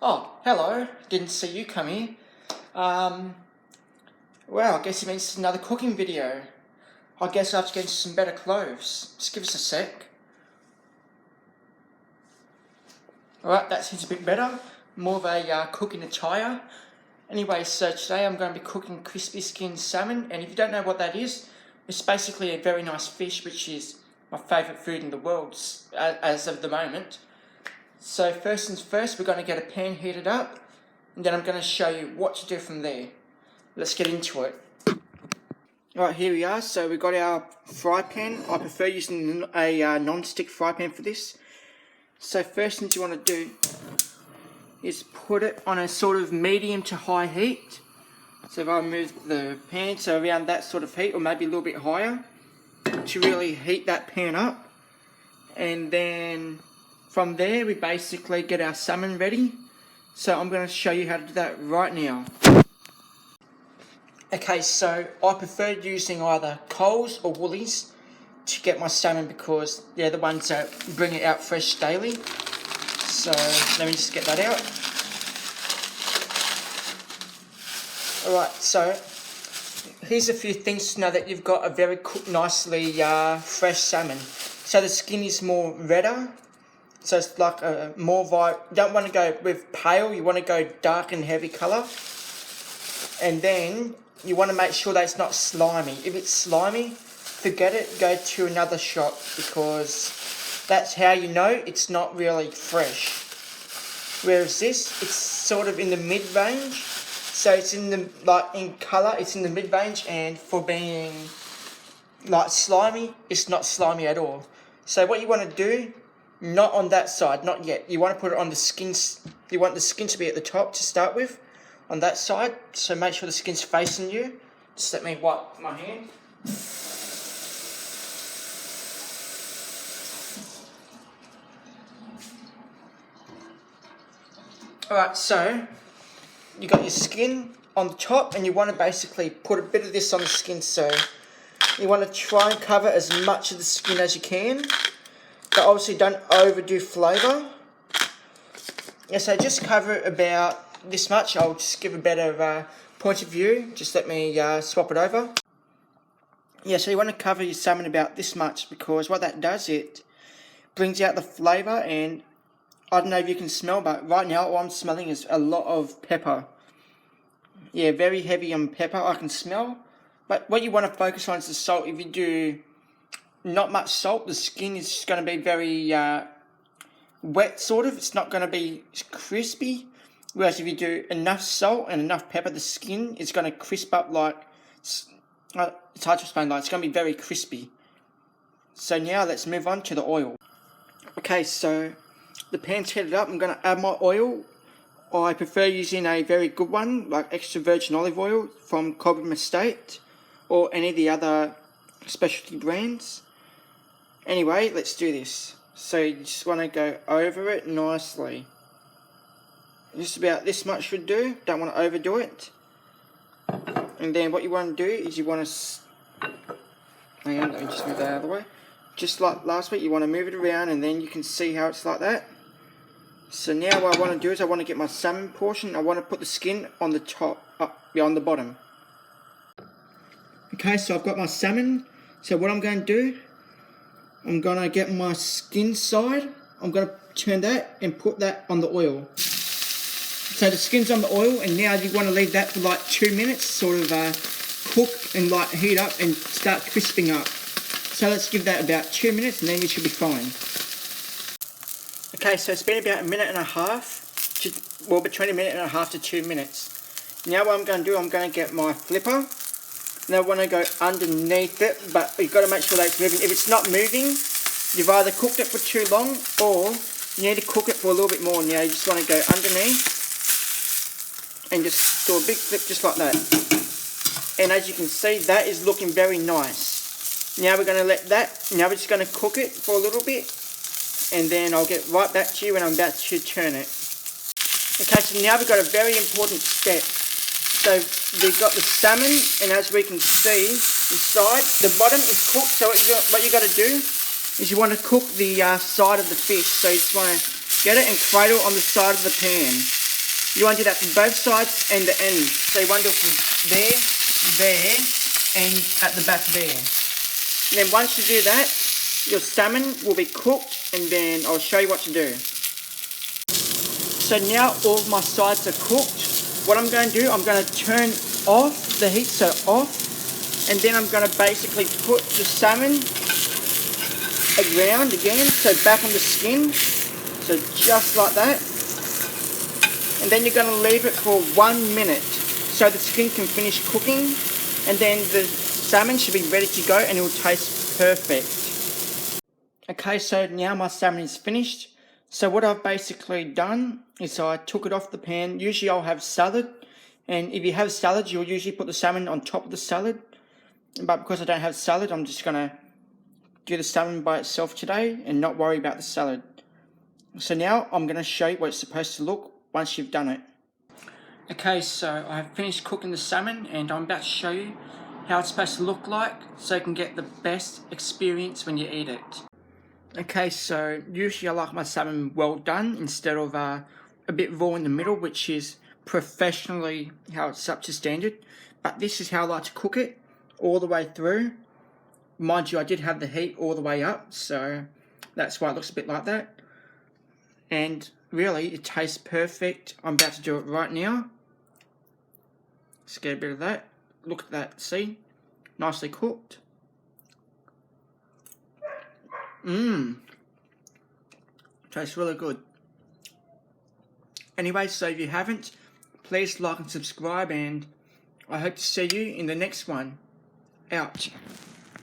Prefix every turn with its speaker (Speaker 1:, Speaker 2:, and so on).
Speaker 1: Oh, hello. Didn't see you come in. Well, I guess it means another cooking video. I guess I have to get some better clothes. Just give us a sec. Alright, that seems a bit better. More of a cooking attire. Anyway, so today I'm going to be cooking crispy skinned salmon. And if you don't know what that is, it's basically a very nice fish, which is my favourite food in the world as of the moment. So first things first, we're going to get a pan heated up, and then I'm going to show you what to do from there. Let's get into it. Alright, here we are. So we've got our fry pan. I prefer using a non-stick fry pan for this. So first thing you want to do is put it on a sort of medium to high heat. So if I move the pan so around that sort of heat, or maybe a little bit higher, to really heat that pan up. And then from there we basically get our salmon ready. So I'm going to show you how to do that right now. Okay, so I prefer using either Coles or Woolies to get my salmon because they're the ones that bring it out fresh daily. So let me just get that out. Alright, so here's a few things to know that you've got a very cooked, nicely fresh salmon. So the skin is more redder. So it's like a more you don't want to go with pale, you want to go dark and heavy colour. And then you want to make sure that it's not slimy. If it's slimy, forget it, go to another shop because that's how you know it's not really fresh. Whereas this, it's sort of in the mid-range. So it's in the, in colour, it's in the mid-range, and for being slimy, it's not slimy at all. So what you want to do, not on that side, not yet. You want to put it on the skin. You want the skin to be at the top to start with, on that side. So make sure the skin's facing you. Just let me wipe my hand. Alright, so you got your skin on the top, and you want to basically put a bit of this on the skin. So you want to try and cover as much of the skin as you can. But obviously don't overdo flavour. Yeah, so just cover it about this much. I'll just give a better point of view. Just let me swap it over. Yeah, so you want to cover your salmon about this much because what that does, it brings out the flavour. And I don't know if you can smell, but right now all I'm smelling is a lot of pepper. Yeah, very heavy on pepper I can smell. But what you want to focus on is the salt. If you do not much salt, the skin is just going to be very wet, sort of. It's not going to be crispy. Whereas if you do enough salt and enough pepper, the skin is going to crisp up it's hard to explain, it's going to be very crispy. So now let's move on to the oil. Okay, so the pan's heated up. I'm going to add my oil. I prefer using a very good one, like extra virgin olive oil from Cobram Estate or any of the other specialty brands. Anyway, let's do this. So you just want to go over it nicely. Just about this much should do. Don't want to overdo it. And then what you want to do is you want to... Hang on, let me just move that out of the way. Just like last week, you want to move it around and then you can see how it's like that. So now what I want to do is I want to get my salmon portion. I want to put the skin on the top, on the bottom. Okay, so I've got my salmon. So what I'm going to do, I'm going to get my skin side. I'm going to turn that and put that on the oil. So the skin's on the oil, and now you want to leave that for like 2 minutes, sort of cook and heat up and start crisping up. So let's give that about 2 minutes and then we should be fine. Okay, so it's been about 1.5 minutes, between 1.5 minutes to 2 minutes. Now what I'm going to do, I'm going to get my flipper. Now I want to go underneath it, but you've got to make sure that it's moving. If it's not moving, you've either cooked it for too long or you need to cook it for a little bit more. Now you just want to go underneath and just do a big flip just like that. And as you can see, that is looking very nice. Now we're going to let that, now we're just going to cook it for a little bit. And then I'll get right back to you when I'm about to turn it. Okay, so now we've got a very important step. So we've got the salmon, and as we can see inside, the bottom is cooked. So what you got to do is you want to cook the side of the fish. So you just want to get it and cradle on the side of the pan. You want to do that from both sides and the ends. So you want to do it from there, and at the back there. And then once you do that, your salmon will be cooked, and then I'll show you what to do. So now all of my sides are cooked. What I'm going to do, I'm going to turn off the heat, so off, and then I'm going to basically put the salmon around again, so back on the skin, so just like that. And then you're going to leave it for 1 minute so the skin can finish cooking, and then the salmon should be ready to go and it will taste perfect. Okay, so now my salmon is finished. So what I've basically done is I took it off the pan. Usually I'll have salad, and if you have salad you'll usually put the salmon on top of the salad, but because I don't have salad I'm just going to do the salmon by itself today and not worry about the salad. So now I'm going to show you what it's supposed to look once you've done it. Okay, so I've finished cooking the salmon and I'm about to show you how it's supposed to look like so you can get the best experience when you eat it. Okay, so usually I like my salmon well done instead of a bit raw in the middle, which is professionally how it's up to standard. But this is how I like to cook it, all the way through. Mind you, I did have the heat all the way up, so that's why it looks a bit like that. And really, it tastes perfect. I'm about to do it right now. Let's get a bit of that. Look at that, see? Nicely cooked. Tastes really good. Anyway, so if you haven't, please like and subscribe, and I hope to see you in the next one. Out.